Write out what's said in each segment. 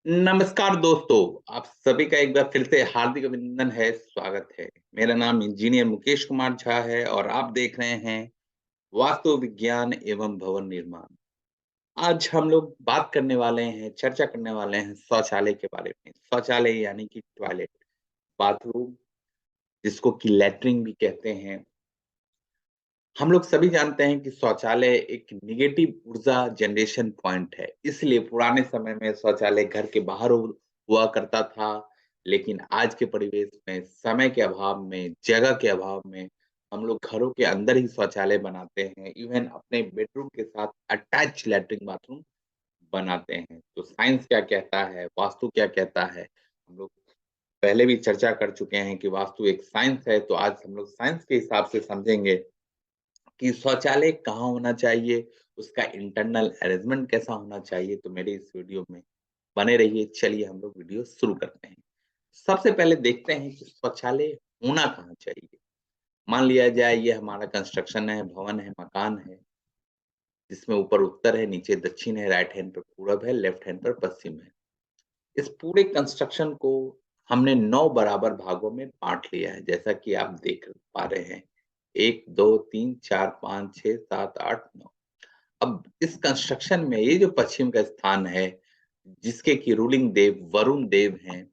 नमस्कार दोस्तों, आप सभी का एक बार फिर से हार्दिक अभिनंदन है, स्वागत है। मेरा नाम इंजीनियर मुकेश कुमार झा है और आप देख रहे हैं वास्तु विज्ञान एवं भवन निर्माण। आज हम लोग बात करने वाले हैं, चर्चा करने वाले हैं शौचालय के बारे में। शौचालय यानी कि टॉयलेट, बाथरूम, जिसको कि लैट्रिन भी कहते हैं। हम लोग सभी जानते हैं कि शौचालय एक नेगेटिव ऊर्जा जनरेशन पॉइंट है। इसलिए पुराने समय में शौचालय घर के बाहर हुआ करता था, लेकिन आज के परिवेश में समय के अभाव में, जगह के अभाव में हम लोग घरों के अंदर ही शौचालय बनाते हैं। इवन अपने बेडरूम के साथ अटैच लैट्रिन बाथरूम बनाते हैं। तो साइंस क्या कहता है, वास्तु क्या कहता है, हम लोग पहले भी चर्चा कर चुके हैं कि वास्तु एक साइंस है। तो आज हम लोग साइंस के हिसाब से समझेंगे कि शौचालय कहाँ होना चाहिए, उसका इंटरनल अरेंजमेंट कैसा होना चाहिए। तो मेरे इस वीडियो में बने रहिए। चलिए हम लोग वीडियो शुरू करते हैं। सबसे पहले देखते हैं कि शौचालय होना कहाँ चाहिए। मान लिया जाए ये हमारा कंस्ट्रक्शन है, भवन है, मकान है, जिसमें ऊपर उत्तर है, नीचे दक्षिण है, राइट हैंड पर पूरब है, लेफ्ट हैंड पर पश्चिम है। इस पूरे कंस्ट्रक्शन को हमने 9 बराबर भागों में बाँट लिया है, जैसा कि आप देख पा रहे हैं। 1, 2, 3, 4, 5, 6, 7, 8, 9। अब इस कंस्ट्रक्शन में ये जो पश्चिम का स्थान है, जिसके कि रूलिंग देव वरुण देव हैं,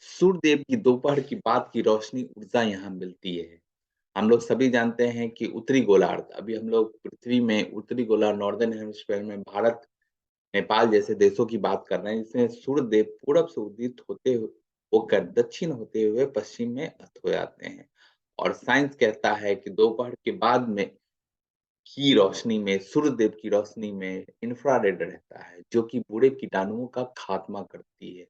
सूर्य देव की दोपहर की बाद की रोशनी ऊर्जा यहाँ मिलती है। हम लोग सभी जानते हैं कि उत्तरी गोलार्ध, अभी हम लोग पृथ्वी में उत्तरी गोलार्ध नॉर्दर्न हेमिस्फीयर में भारत, नेपाल जैसे देशों की बात कर रहे हैं, जिसमें सूर्य देव पूरब से उदित होकर दक्षिण होते हुए पश्चिम में अस्त हो जाते हैं। और साइंस कहता है कि दोपहर के बाद में की रोशनी में, सूर्यदेव की रोशनी में इंफ्रारेड रहता है, जो कि बूढ़े कीटाणुओं का खात्मा करती है।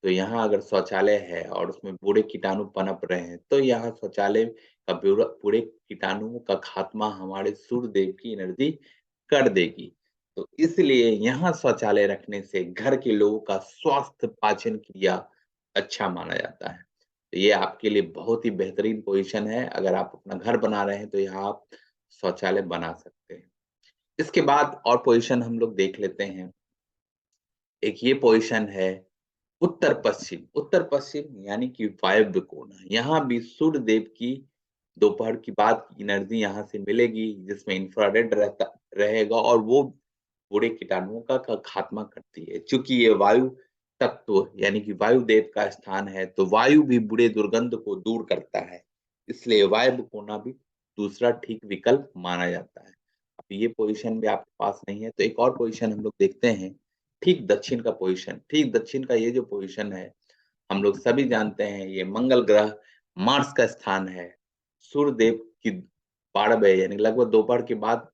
तो यहाँ अगर शौचालय है और उसमें बूढ़े कीटाणु पनप रहे हैं, तो यहाँ शौचालय का बूढ़े कीटाणुओं का खात्मा हमारे सूर्यदेव की एनर्जी कर देगी। तो इसलिए यहाँ शौचालय रखने से घर के लोगों का स्वास्थ्य पाचन क्रिया अच्छा माना जाता है। तो ये आपके लिए बहुत ही बेहतरीन पोज़ीशन है। अगर आप अपना घर बना रहे हैं, तो यहाँ आप शौचालय बना सकते हैं। इसके बाद और पोज़ीशन हम लोग देख लेते हैं। एक ये पोज़ीशन है उत्तर-पश्चिम। उत्तर-पश्चिम यानी कि वायव्य कोण। यहाँ भी सूर्य देव की दोपहर की बाद की एनर्जी यहाँ से मिलेगी, जिसमें इंफ्रारेड रहेगा और वो बूढ़े कीटाणुओं का खात्मा करती है। चूँकि ये वायु तत्व यानी कि वायु देव का स्थान है, तो वायु भी बुरे दुर्गंध को दूर करता है। इसलिए वायव्य कोना भी दूसरा ठीक विकल्प माना जाता है। अब ये पोज़ीशन भी आपके पास नहीं है, तो एक और पोज़ीशन हम लोग देखते हैं, ठीक दक्षिण का पोज़ीशन। ठीक दक्षिण का ये जो पोज़ीशन है, हम लोग सभी जानते हैं ये मंगल ग्रह मार्स का स्थान है। सूर्यदेव की 12 बजे यानी लगभग दोपहर के बाद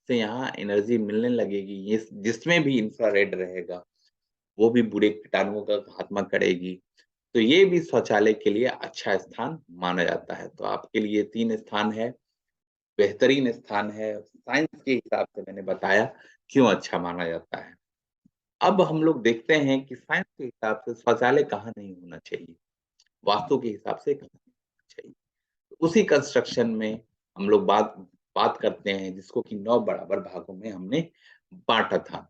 से यहाँ एनर्जी मिलने लगेगी। ये जिसमें भी इंफ्रारेड रहेगा, वो भी बुरे कीटाणुओं का खात्मा करेगी। तो ये भी शौचालय के लिए अच्छा स्थान माना जाता है। तो आपके लिए 3 स्थान है, बेहतरीन स्थान है। साइंस के हिसाब से मैंने बताया क्यों अच्छा माना जाता है। अब हम लोग देखते हैं कि साइंस के हिसाब से शौचालय कहाँ नहीं होना चाहिए, वास्तु के हिसाब से कहाँ नहीं होना चाहिए। उसी कंस्ट्रक्शन में हम लोग बात बात करते हैं, जिसको कि 9 बराबर भागों में हमने बाँटा था।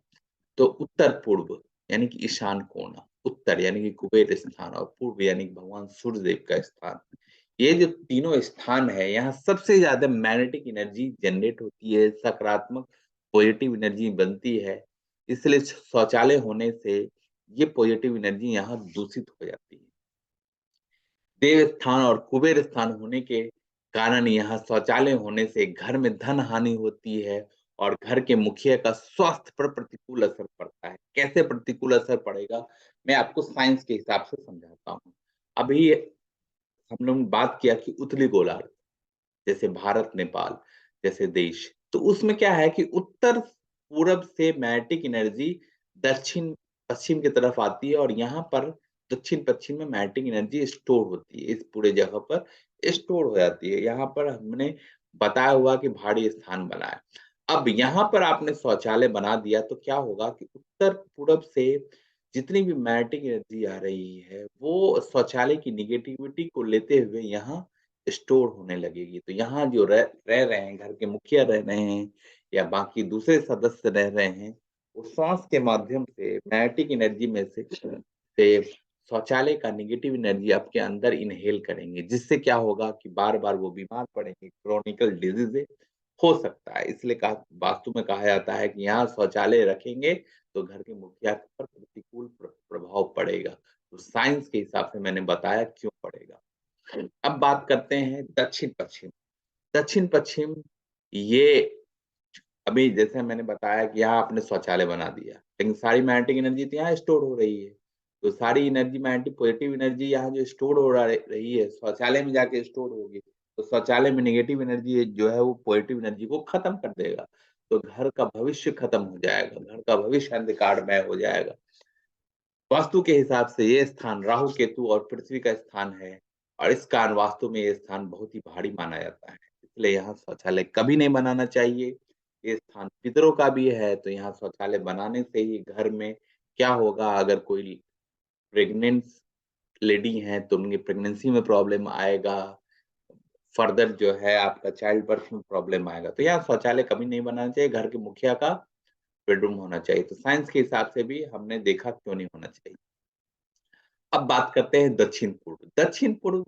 तो उत्तर-पूर्व यानी कि ईशान कोण, उत्तर यानी कि कुबेर स्थान और पूर्व यानी कि भगवान सूर्यदेव का स्थान। ये जो तीनों स्थान है, यहाँ सबसे ज़्यादा मैग्नेटिक एनर्जी जनरेट होती है, सकारात्मक पॉजिटिव एनर्जी बनती है। इसलिए शौचालय होने से ये पॉजिटिव एनर्जी यहाँ दूषित हो जाती है। देव स्थान और कुबेर स्थान होने के कारण यहाँ शौचालय होने से घर में धन हानि होती है और घर के मुखिया का स्वास्थ्य पर प्रतिकूल असर पड़ता है। कैसे प्रतिकूल असर पड़ेगा? मैं आपको साइंस के हिसाब से समझाता हूँ। अभी हम लोग ने बात किया कि उत्तरी गोलार्ध, जैसे भारत, नेपाल जैसे देश, तो उसमें क्या है कि उत्तर-पूरब से मैग्नेटिक एनर्जी दक्षिण-पश्चिम की तरफ आती है और यहाँ पर दक्षिण-पश्चिम में मैग्नेटिक एनर्जी स्टोर होती है, इस पूरे जगह पर स्टोर हो जाती है। यहाँ पर हमने बताया हुआ कि भारी स्थान बना है। अब यहाँ पर आपने शौचालय बना दिया तो क्या होगा कि उत्तर-पूरब से जितनी भी मैग्नेटिक एनर्जी आ रही है, वो शौचालय की नेगेटिविटी को लेते हुए यहाँ स्टोर होने लगेगी। तो यहाँ जो रह रह रहे हैं, घर के मुखिया रह रहे हैं या बाकी दूसरे सदस्य रह रहे हैं, वो श्वास के माध्यम से मैग्नेटिक एनर्जी में से शौचालय का नेगेटिव एनर्जी आपके अंदर इनहेल करेंगे, जिससे क्या होगा कि बार-बार वो बीमार पड़ेंगे, क्रोनिकल डिजीज़ेज़ हो सकता है। इसलिए कहा वास्तु में कहा जाता है कि यहाँ शौचालय रखेंगे, तो घर के मुखिया पर प्रतिकूल प्रभाव पड़ेगा। तो साइंस के हिसाब से मैंने बताया क्यों पड़ेगा। अब बात करते हैं दक्षिण-पश्चिम। दक्षिण-पश्चिम ये अभी जैसे मैंने बताया कि यहाँ आपने शौचालय बना दिया, लेकिन सारी मैग्नेटिक एनर्जी तो यहाँ स्टोर हो रही है। तो सारी एनर्जी मैग्नेटिक पॉजिटिव एनर्जी यहाँ जो स्टोर हो रही है, शौचालय में जाके स्टोर होगी। तो शौचालय में नेगेटिव एनर्जी जो है वो पॉजिटिव एनर्जी को खत्म कर देगा। तो घर का भविष्य खत्म हो जाएगा, घर का भविष्य अंधकारमय हो जाएगा। वास्तु के हिसाब से ये स्थान राहु, केतु और पृथ्वी का स्थान है और इस कारण वास्तु में ये स्थान बहुत ही भारी माना जाता है। इसलिए यहाँ शौचालय कभी नहीं बनाना चाहिए। ये स्थान पितरों का भी है, तो यहाँ शौचालय बनाने से ही घर में क्या होगा अगर कोई प्रेग्नेंट लेडी हैं, तो उनकी प्रेगनेंसी में प्रॉब्लम आएगा, फर्दर जो है आपका चाइल्ड बर्थ में प्रॉब्लम आएगा। तो यहाँ शौचालय कभी नहीं बनाना चाहिए, घर के मुखिया का बेडरूम होना चाहिए। तो साइंस के हिसाब से भी हमने देखा क्यों नहीं होना चाहिए। अब बात करते हैं दक्षिण-पूर्व। दक्षिण-पूर्व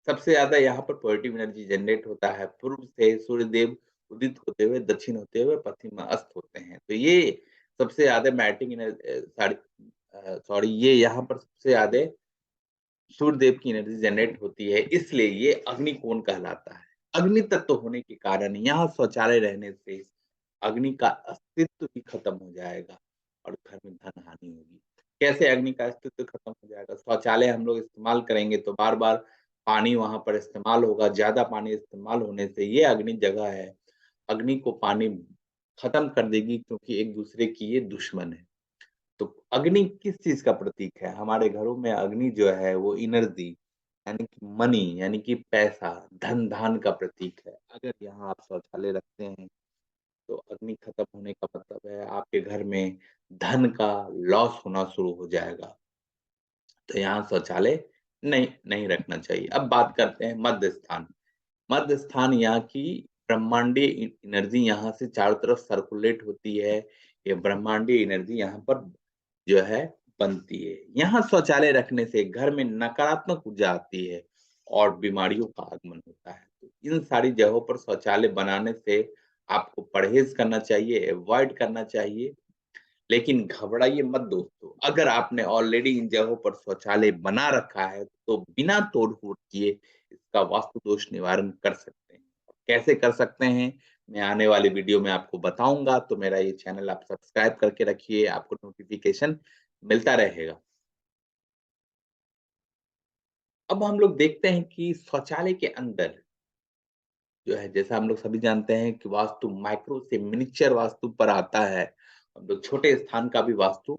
सबसे ज़्यादा यहाँ पर पॉजिटिव एनर्जी जनरेट होता है। पूर्व से सूर्यदेव उदित होते हुए, दक्षिण होते हुए पश्चिम में अस्त होते हैं। तो ये सबसे ज़्यादा सॉरी ये यहाँ पर सबसे ज़्यादा सूर्यदेव की एनर्जी जनरेट होती है, इसलिए ये अग्निकोण कहलाता है। अग्नि तत्व होने के कारण यहाँ शौचालय रहने से अग्नि का अस्तित्व ही खत्म हो जाएगा और घर में धन हानि होगी। कैसे अग्नि का अस्तित्व खत्म हो जाएगा? शौचालय हम लोग इस्तेमाल करेंगे तो बार-बार पानी वहाँ पर इस्तेमाल होगा, ज़्यादा पानी इस्तेमाल होने से ये अग्नि जगह है, अग्नि को पानी खत्म कर देगी क्योंकि एक-दूसरे की ये दुश्मन है। तो अग्नि किस चीज़ का प्रतीक है? हमारे घरों में अग्नि जो है वो एनर्जी यानी कि मनी यानी कि पैसा, धन-धान का प्रतीक है। अगर यहाँ आप शौचालय रखते हैं तो अग्नि खत्म होने का मतलब है आपके घर में धन का लॉस होना शुरू हो जाएगा। तो यहाँ शौचालय नहीं नहीं रखना चाहिए। अब बात करते हैं मध्य स्थान। मध्य स्थान यहाँ की ब्रह्मांडीय एनर्जी यहाँ से चारों तरफ सर्कुलेट होती है। ये ब्रह्मांडीय एनर्जी यहाँ पर जो है बनती है। यहाँ शौचालय रखने से घर में नकारात्मक ऊर्जा आती है और बीमारियों का आगमन होता है। तो इन सारी जगहों पर शौचालय बनाने से आपको परहेज़ करना चाहिए, अवॉइड करना चाहिए। लेकिन घबराइए मत दोस्तों, अगर आपने ऑलरेडी इन जगहों पर शौचालय बना रखा है, तो बिना तोड़-फोड़ किए इसका वास्तु दोष निवारण कर सकते हैं। कैसे कर सकते हैं, मैं आने वाले वीडियो में आपको बताऊँगा, तो मेरा ये चैनल आप सब्सक्राइब करके रखिए, आपको नोटिफ़िकेशन मिलता रहेगा। अब हम लोग देखते हैं कि शौचालय के अंदर जो है जैसा हम लोग सभी जानते हैं कि वास्तु माइक्रो से मिनिएचर वास्तु पर आता है। हम लोग छोटे स्थान का भी वास्तु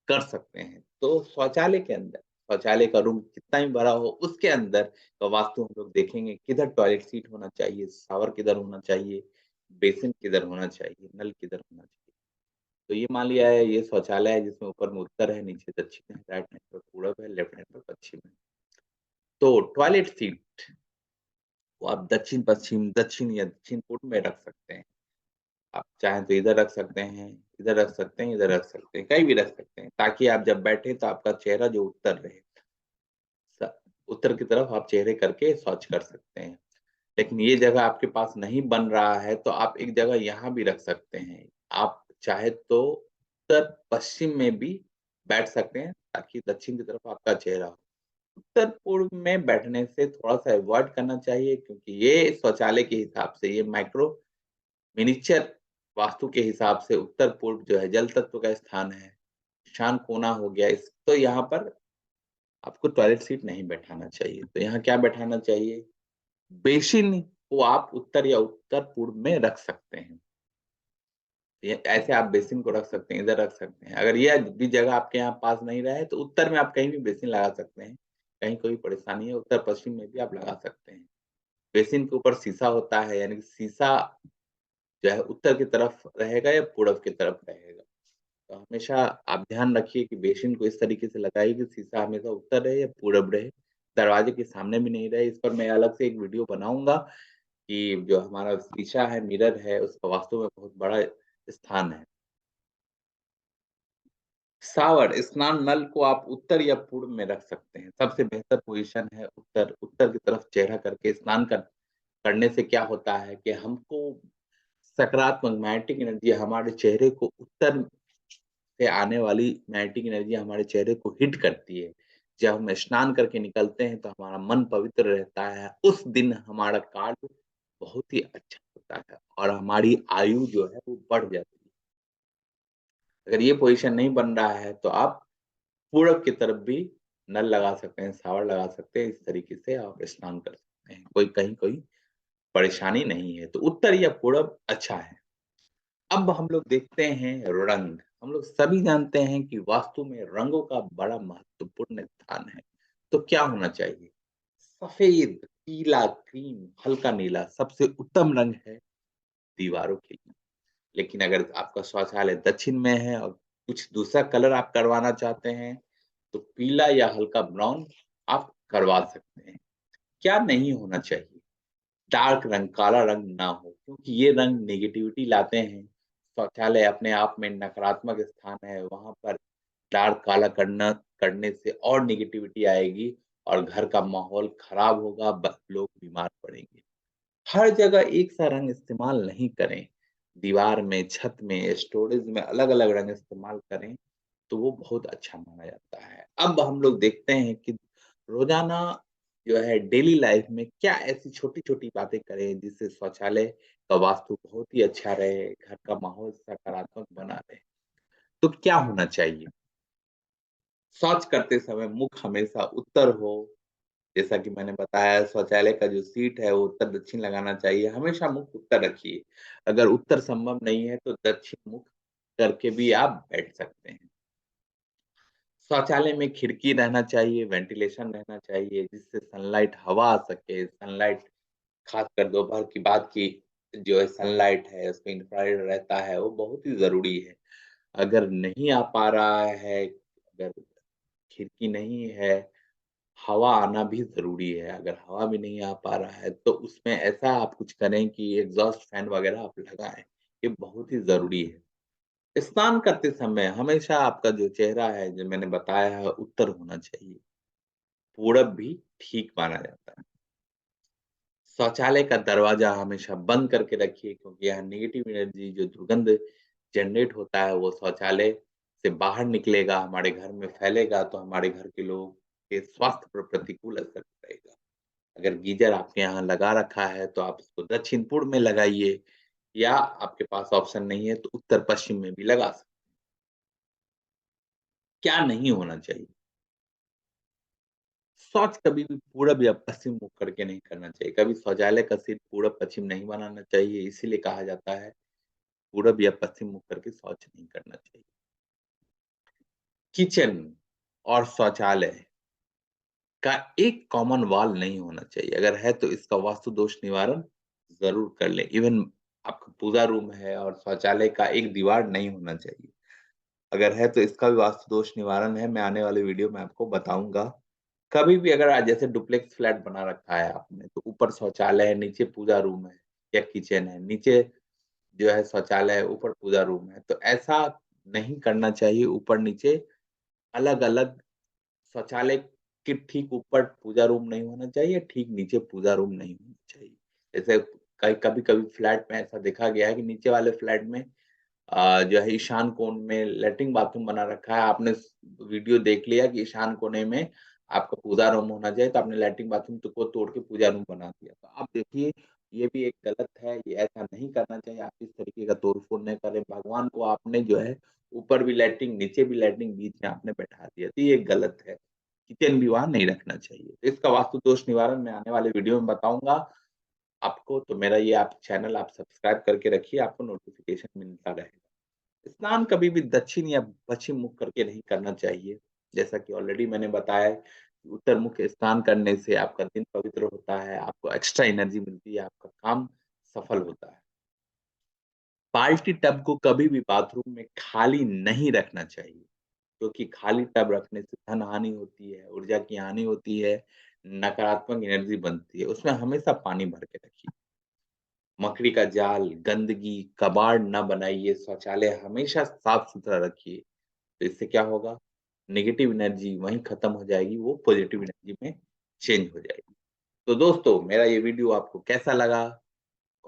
कर सकते हैं। तो शौचालय के अंदर शौचालय का रूम कितना ही बड़ा हो उसके अंदर का वास्तु हम लोग देखेंगे किधर टॉयलेट सीट होना चाहिए, शावर किधर होना चाहिए, बेसिन किधर होना चाहिए, नल किधर होना चाहिए। तो ये मान लिया है ये शौचालय है जिसमें ऊपर में उत्तर है, नीचे दक्षिण है, राइट हैंड पर पूरब है, लेफ्ट हैंड पर पश्चिम है। तो टॉयलेट सीट को आप दक्षिण-पश्चिम, दक्षिण या दक्षिण-पूर्व में रख सकते हैं। आप चाहें तो इधर रख सकते हैं, इधर रख सकते हैं, इधर रख सकते हैं, कहीं भी रख सकते हैं, ताकि आप जब बैठे तो आपका चेहरा जो उत्तर रहे। स उत्तर की तरफ आप चेहरे करके शौच कर सकते हैं। लेकिन ये जगह आपके पास नहीं बन रहा है, तो आप एक जगह यहाँ भी रख सकते हैं। आप चाहे तो उत्तर-पश्चिम में भी बैठ सकते हैं, ताकि दक्षिण की तरफ आपका चेहरा हो। उत्तर-पूर्व में बैठने से थोड़ा-सा अवॉइड करना चाहिए क्योंकि ये शौचालय के हिसाब से ये माइक्रो मिनिएचर वास्तु के हिसाब से उत्तर-पूर्व जो है जल तत्व का स्थान है, ईशान कोना हो गया इस तो यहाँ पर आपको टॉयलेट सीट नहीं बैठाना चाहिए। तो यहाँ क्या बैठाना चाहिए? बेसिन को आप उत्तर या उत्तर-पूर्व में रख सकते हैं। ये ऐसे आप बेसिन को रख सकते हैं, इधर रख सकते हैं। अगर ये भी जगह आपके यहाँ पास नहीं रहे तो उत्तर में आप कहीं भी बेसिन लगा सकते हैं। कहीं कोई परेशानी है उत्तर-पश्चिम में भी आप लगा सकते हैं। बेसिन के ऊपर शीशा होता है यानी कि शीशा जो है उत्तर की तरफ रहेगा या पूरब की तरफ रहेगा। तो हमेशा आप ध्यान रखिए कि बेसिन को इस तरीके से लगाइए कि शीशा हमेशा उत्तर रहे या पूरब रहे, दरवाजे के सामने भी नहीं रहे। इस पर मैं अलग से एक वीडियो बनाऊँगा कि जो हमारा शीशा है, मिरर है, उसका वास्तव में बहुत बड़ा स्थान है। शावर, स्नान नल को आप उत्तर या पूर्व में रख सकते हैं। सबसे बेहतर पोज़ीशन है उत्तर। उत्तर की तरफ चेहरा करके स्नान करने से क्या होता है कि हमको सकारात्मक मैग्नेटिक एनर्जी हमारे चेहरे को उत्तर से आने वाली मैग्नेटिक एनर्जी हमारे चेहरे को हिट करती है। जब हम स्नान करके निकलते हैं तो हमारा मन पवित्र रहता है। उस दिन हमारा कार्य बहुत ही अच्छा होता है और हमारी आयु जो है वो बढ़ जाती है। अगर ये पोज़ीशन नहीं बन रहा है तो आप पूरब की तरफ भी नल लगा सकते हैं, शावर लगा सकते हैं। इस तरीके से आप स्नान कर सकते हैं। कोई परेशानी नहीं है। तो उत्तर या पूरब अच्छा है। अब हम लोग देखते हैं रंग। हम लोग सभी जानते हैं कि वास्तु में रंगों का बड़ा महत्वपूर्ण स्थान है। तो क्या होना चाहिए? सफ़ेद, पीला, क्रीम, हल्का नीला सबसे उत्तम रंग है दीवारों के लिए। लेकिन अगर आपका शौचालय दक्षिण में है और कुछ दूसरा कलर आप करवाना चाहते हैं, तो पीला या हल्का ब्राउन आप करवा सकते हैं। क्या नहीं होना चाहिए? डार्क रंग, काला रंग ना हो क्योंकि ये रंग नेगेटिविटी लाते हैं। शौचालय अपने आप में नकारात्मक स्थान है, वहाँ पर डार्क काला करने से और नेगेटिविटी आएगी और घर का माहौल खराब होगा, लोग बीमार पड़ेंगे। हर जगह एक सा रंग इस्तेमाल नहीं करें। दीवार में, छत में, स्टोरेज में अलग-अलग रंग इस्तेमाल करें, तो वो बहुत अच्छा माना जाता है। अब हम लोग देखते हैं कि रोज़ाना जो है डेली लाइफ में क्या ऐसी छोटी-छोटी बातें करें जिससे शौचालय का वास्तु बहुत ही अच्छा रहे, घर का माहौल सकारात्मक बना रहे। तो क्या होना चाहिए? शौच करते समय मुख हमेशा उत्तर हो, जैसा कि मैंने बताया शौचालय का जो सीट है वो उत्तर-दक्षिण लगाना चाहिए, हमेशा मुख उत्तर रखिए। अगर उत्तर संभव नहीं है तो दक्षिण मुख करके भी आप बैठ सकते हैं। शौचालय में खिड़की रहना चाहिए, वेंटिलेशन रहना चाहिए जिससे सनलाइट हवा आ सके, सनलाइट खासकर दोपहर की बात की जो है सनलाइट है उसमें इंफ्रारेड रहता है वो बहुत ही ज़रूरी है। अगर नहीं आ पा रहा है, अगर खिड़की नहीं है हवा आना भी ज़रूरी है, अगर हवा भी नहीं आ पा रहा है, तो उसमें ऐसा आप कुछ करें कि एग्ज़ॉस्ट फैन वगैरह आप लगाएँ, ये बहुत ही ज़रूरी है। स्नान करते समय हमेशा आपका जो चेहरा है, जो मैंने बताया है, उत्तर होना चाहिए, पूरब भी ठीक माना जाता है। शौचालय का दरवाज़ा हमेशा बंद करके रखिए क्योंकि यहाँ नेगेटिव एनर्जी जो दुर्गंध जनरेट होता है, वो शौचालय से बाहर निकलेगा, हमारे घर में फैलेगा, तो हमारे घर के लोगों के स्वास्थ्य पर प्रतिकूल असर पड़ेगा। अगर गीज़र आपके यहाँ लगा रखा है, तो आप उसको दक्षिण-पूर्व में लगाइए या आपके पास ऑप्शन नहीं है, तो उत्तर-पश्चिम में भी लगा सकते क्या नहीं होना चाहिए? शौच कभी भी पूरब या पश्चिम मुँह करके नहीं करना चाहिए। कभी शौचालय का सीट पूरब-पश्चिम नहीं बनाना चाहिए, इसीलिए कहा जाता है, पूरब या पश्चिम मुँह करके शौच नहीं करना चाहिए। किचन और शौचालय का एक कॉमन वॉल नहीं होना चाहिए। अगर है तो इसका वास्तु दोष निवारण ज़रूर कर लें। इवन आपका पूजा रूम है और शौचालय का एक दीवार नहीं होना चाहिए। अगर है तो इसका भी वास्तु दोष निवारण है, मैं आने वाले वीडियो में आपको बताऊँगा। कभी भी अगर जैसे डुप्लेक्स फ्लैट बना रखा है आपने, तो ऊपर शौचालय है, नीचे पूजा रूम है या किचन है, नीचे जो है शौचालय है, ऊपर पूजा रूम है। तो ऐसा नहीं करना चाहिए ऊपर-नीचे अलग-अलग शौचालय के ठीक ऊपर पूजा रूम नहीं होना चाहिए, ठीक नीचे पूजा रूम नहीं होना चाहिए। जैसे कई कभी-कभी फ्लैट में ऐसा देखा गया है कि नीचे वाले फ्लैट में जो है ईशान कोण में लैट्रिन बाथरूम बना रखा है। आपने वीडियो देख लिया कि ईशान कोने में आपका पूजा रूम होना चाहिए, तो आपने लैट्रिन बाथरूम तो को तोड़ के पूजा रूम बना दिया। तो आप देखिए, ये भी एक गलत है, ये ऐसा नहीं करना चाहिए। आप इस तरीके का तोड़-फोड़ नहीं करें। भगवान को आपने जो है ऊपर भी लैट्रिन, नीचे भी लैट्रिन, बीच में आपने बैठा दिया, तो ये गलत है। किचन भी वहाँ नहीं रखना चाहिए। तो इसका वास्तु दोष निवारण मैं आने वाले वीडियो में बताऊँगा आपको। तो मेरा ये आप चैनल आप सब्सक्राइब करके रखिए, आपको नोटिफ़िकेशन मिलता रहेगा। स्नान कभी भी दक्षिण या पश्चिम मुख करके नहीं करना चाहिए। जैसा कि ऑलरेडी मैंने बताया है, कि उत्तर मुख स्नान करने से आपका दिन पवित्र होता है, आपको एक्स्ट्रा एनर्जी मिलती है, आपका काम सफल होता है। बाल्टी टब को कभी भी बाथरूम में खाली नहीं रखना चाहिए, क्योंकि खाली टब रखने से धन हानि होती है, ऊर्जा की हानि होती है, नकारात्मक एनर्जी बनती है। उसमें हमेशा पानी भर के रखिए। मकड़ी का जाल, गंदगी, कबाड़ ना बनाइए, शौचालय हमेशा साफ-सुथरा रखिए। तो इससे क्या होगा? नेगेटिव एनर्जी वहीं खत्म हो जाएगी, वो पॉजिटिव एनर्जी में चेंज हो जाएगी। तो दोस्तों मेरा ये वीडियो आपको कैसा लगा?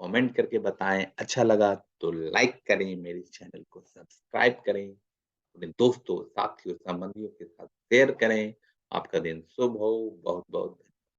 कमेंट करके बताएँ। अच्छा लगा तो लाइक करें, मेरे चैनल को सब्सक्राइब करें, अपने दोस्तों, साथियों, संबंधियों के साथ शेयर करें। आपका दिन शुभ हो। बहुत-बहुत